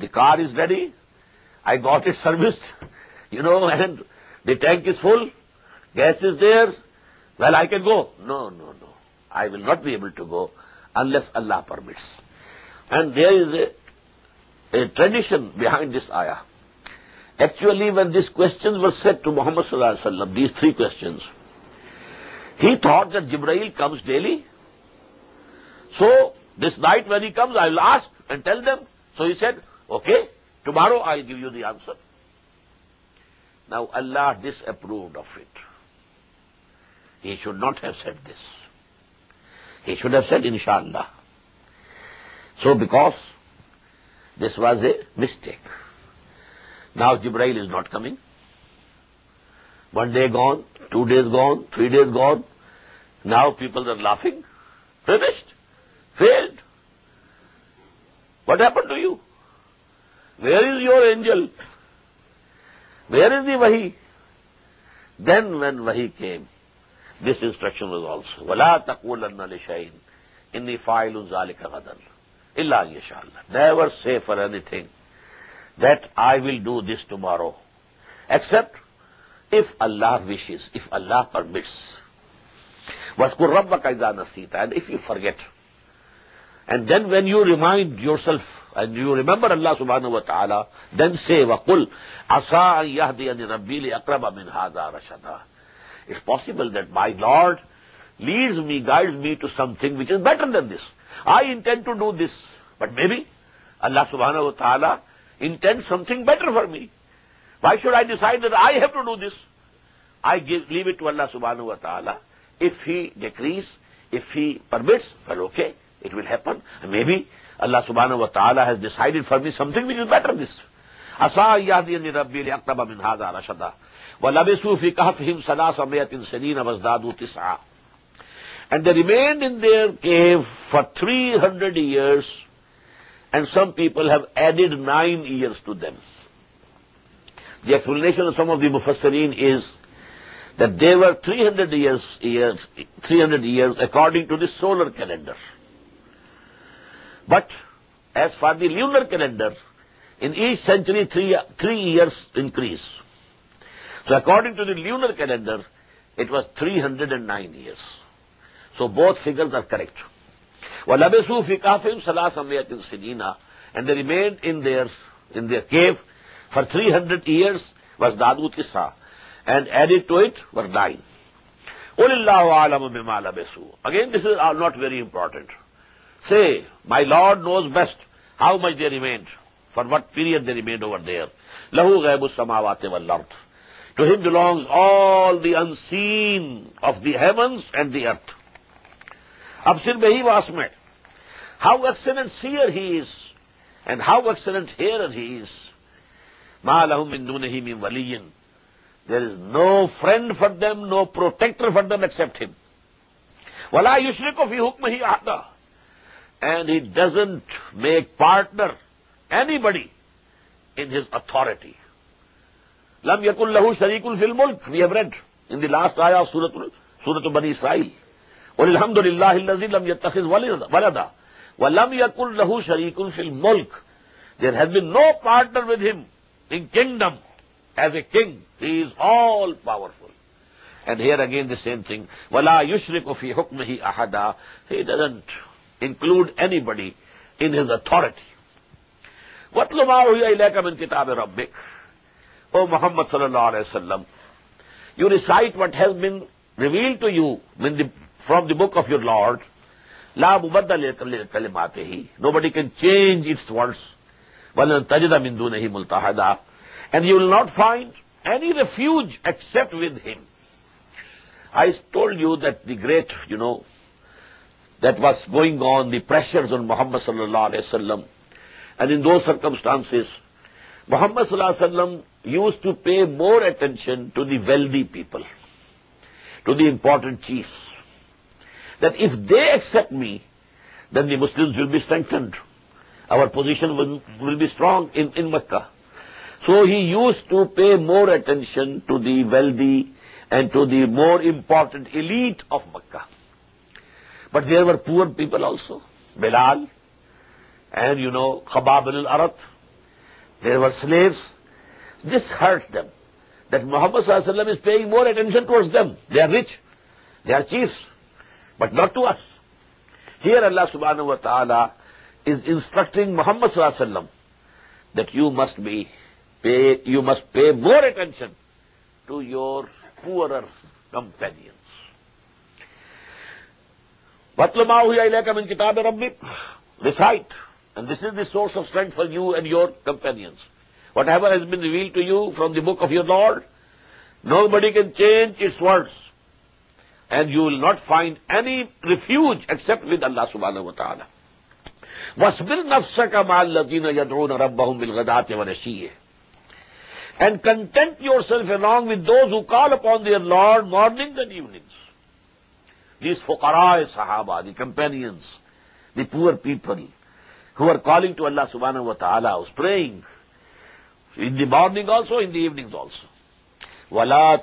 the car is ready, I got it serviced, and the tank is full, gas is there, well, I can go. No. I will not be able to go unless Allah permits. And there is a tradition behind this ayah. Actually, when these questions were said to Muhammad sallallahu alaihi wasallam, these three questions, he thought that Jibreel comes daily. So, this night when he comes, I will ask and tell them. So he said, okay, tomorrow I'll give you the answer. Now, Allah disapproved of it. He should not have said this. He should have said, Inshallah. So, because this was a mistake. Now, Jibreel is not coming. 1 day gone, 2 days gone, 3 days gone. Now people are laughing. Finished. Failed. What happened to you? Where is your angel? Where is the Wahi? Then when Wahi came, this instruction was also, وَلَا تَقُولَنَّ لِشَيْءٍ إِنِّي فَاعِلٌ ذَلِكَ غَدًا إِلَّا أَن يَشَاءَ اللَّهُ. Never say for anything that I will do this tomorrow, except if Allah wishes, if Allah permits. وَاذْكُرْ رَبَّكَ إِذَا نَسِيتَ. And if you forget, and then when you remind yourself and you remember Allah subhanahu wa ta'ala, then say, وَقُلْ عَسَىٰ أَن يَهْدِيَنِ رَبِّي لِأَقْرَبَ مِنْ هَذَا رَشَدًا. It's possible that my Lord leads me, guides me to something which is better than this. I intend to do this, but maybe Allah subhanahu wa ta'ala intends something better for me. Why should I decide that I have to do this? I leave it to Allah subhanahu wa ta'ala. If He decrees, if He permits, well, okay, it will happen. And maybe Allah subhanahu wa ta'ala has decided for me something which is better than this. عَسَىٰ أَن يَهْدِيَنِ رَبِّي لِأَقْرَبَ مِنْ هَذَا رَشَدًا وَلَبِثُوا فِي كَهْفِهِمْ ثَلَاثَ مِائَةٍ سِنِينَ وَازْدَادُوا تِسْعًا. And they remained in their cave for 300 years, and some people have added 9 years to them. The explanation of some of the Mufassirin is that they were 300 years according to the solar calendar. But as for the lunar calendar, in each century 3 years increase. So according to the lunar calendar, it was 309 years. So both figures are correct. وَلَبِثُوا فِي كَهْفِهِمْ ثَلَاثَ مِائَةٍ سِنِينَ. And they remained in their cave for 300 years, وَازْدَادُوا تِسْعًا. And added to it were 9. قُلِ اللَّهُ أَعْلَمُ بِمَا لَبِثُوا. Again, this is not very important. Say, my Lord knows best how much they remained, for what period they remained over there. لَهُ غَيْبُ السَّمَاوَاتِ وَالْأَرْضِ. To Him belongs all the unseen of the heavens and the earth. Absir bihi wasme. How excellent seer He is, and how excellent hearer He is. مَا لَهُم مِّن دُونِهِ مِن وَلِيٍّ. There is no friend for them, no protector for them except Him. وَلَا يُشْرِكُ فِي حُكْمِهِ أَحَدًا. And He doesn't make partner anybody in His authority. لَمْ يَكُنْ لَهُ شَرِيكٌ فِي الْمُلْكِ. We have read in the last ayah of Surah Bani Israel. وَلِلْحَمْدُ لِلَّهِ الَّذِي لَمْ يَتَّخِذْ وَلَدًا وَلَمْ يَكُنْ لَهُ شَرِيكٌ فِي الْمُلْكِ. There has been no partner with Him in kingdom. As a king, He is all powerful. And here again the same thing. وَلَا يُشْرِكُ فِي حُكْمِهِ أَحَدًا. He doesn't include anybody in His authority. وَاتْلُ مَا أُوحِيَ إِلَيْكَ مِنْ كِتَابِ رَبِّكَ. O Muhammad sallallahu alayhi wa sallam, you recite what has been revealed to you from the book of your Lord. لَا مُبَدَّلَ لِكَلِمَاتِهِ. Nobody can change its words. وَلَنْ تَجِدَ مِن دُونِهِ مُلْتَحَدًا. And you will not find any refuge except with Him. I told you that the great, that was going on, the pressures on Muhammad sallallahu alayhi wa sallam. And in those circumstances, Muhammad sallallahu alayhi wa sallam used to pay more attention to the wealthy people, to the important chiefs. That if they accept me, then the Muslims will be strengthened. Our position will be strong in Mecca. So he used to pay more attention to the wealthy and to the more important elite of Mecca. But there were poor people also. Bilal and, Khabbab bin al-Arat They were slaves. This hurt them. That Muhammad sallallahu alaihi wasallam is paying more attention towards them. They are rich. They are chiefs. But not to us. Here Allah subhanahu wa ta'ala is instructing Muhammad sallallahu alaihi wasallam that you must pay more attention to your poorer companions. وَاتْلُ مَا أُوحِيَ إِلَيْكَ مِنْ كِتَابِ رَبِّكَ. Recite. And this is the source of strength for you and your companions. Whatever has been revealed to you from the book of your Lord, nobody can change its words. And you will not find any refuge except with Allah subhanahu wa ta'ala. وَاصْبِرْ نَفْسَكَ مَعَ الَّذِينَ يَدْعُونَ رَبَّهُمْ بِالْغَدَاةِ وَالْعَشِيِّ. And content yourself along with those who call upon their Lord mornings and evenings. These fuqara sahaba, the companions, the poor people who are calling to Allah subhanahu wa ta'ala, who's praying in the morning also, in the evenings also. وَلَا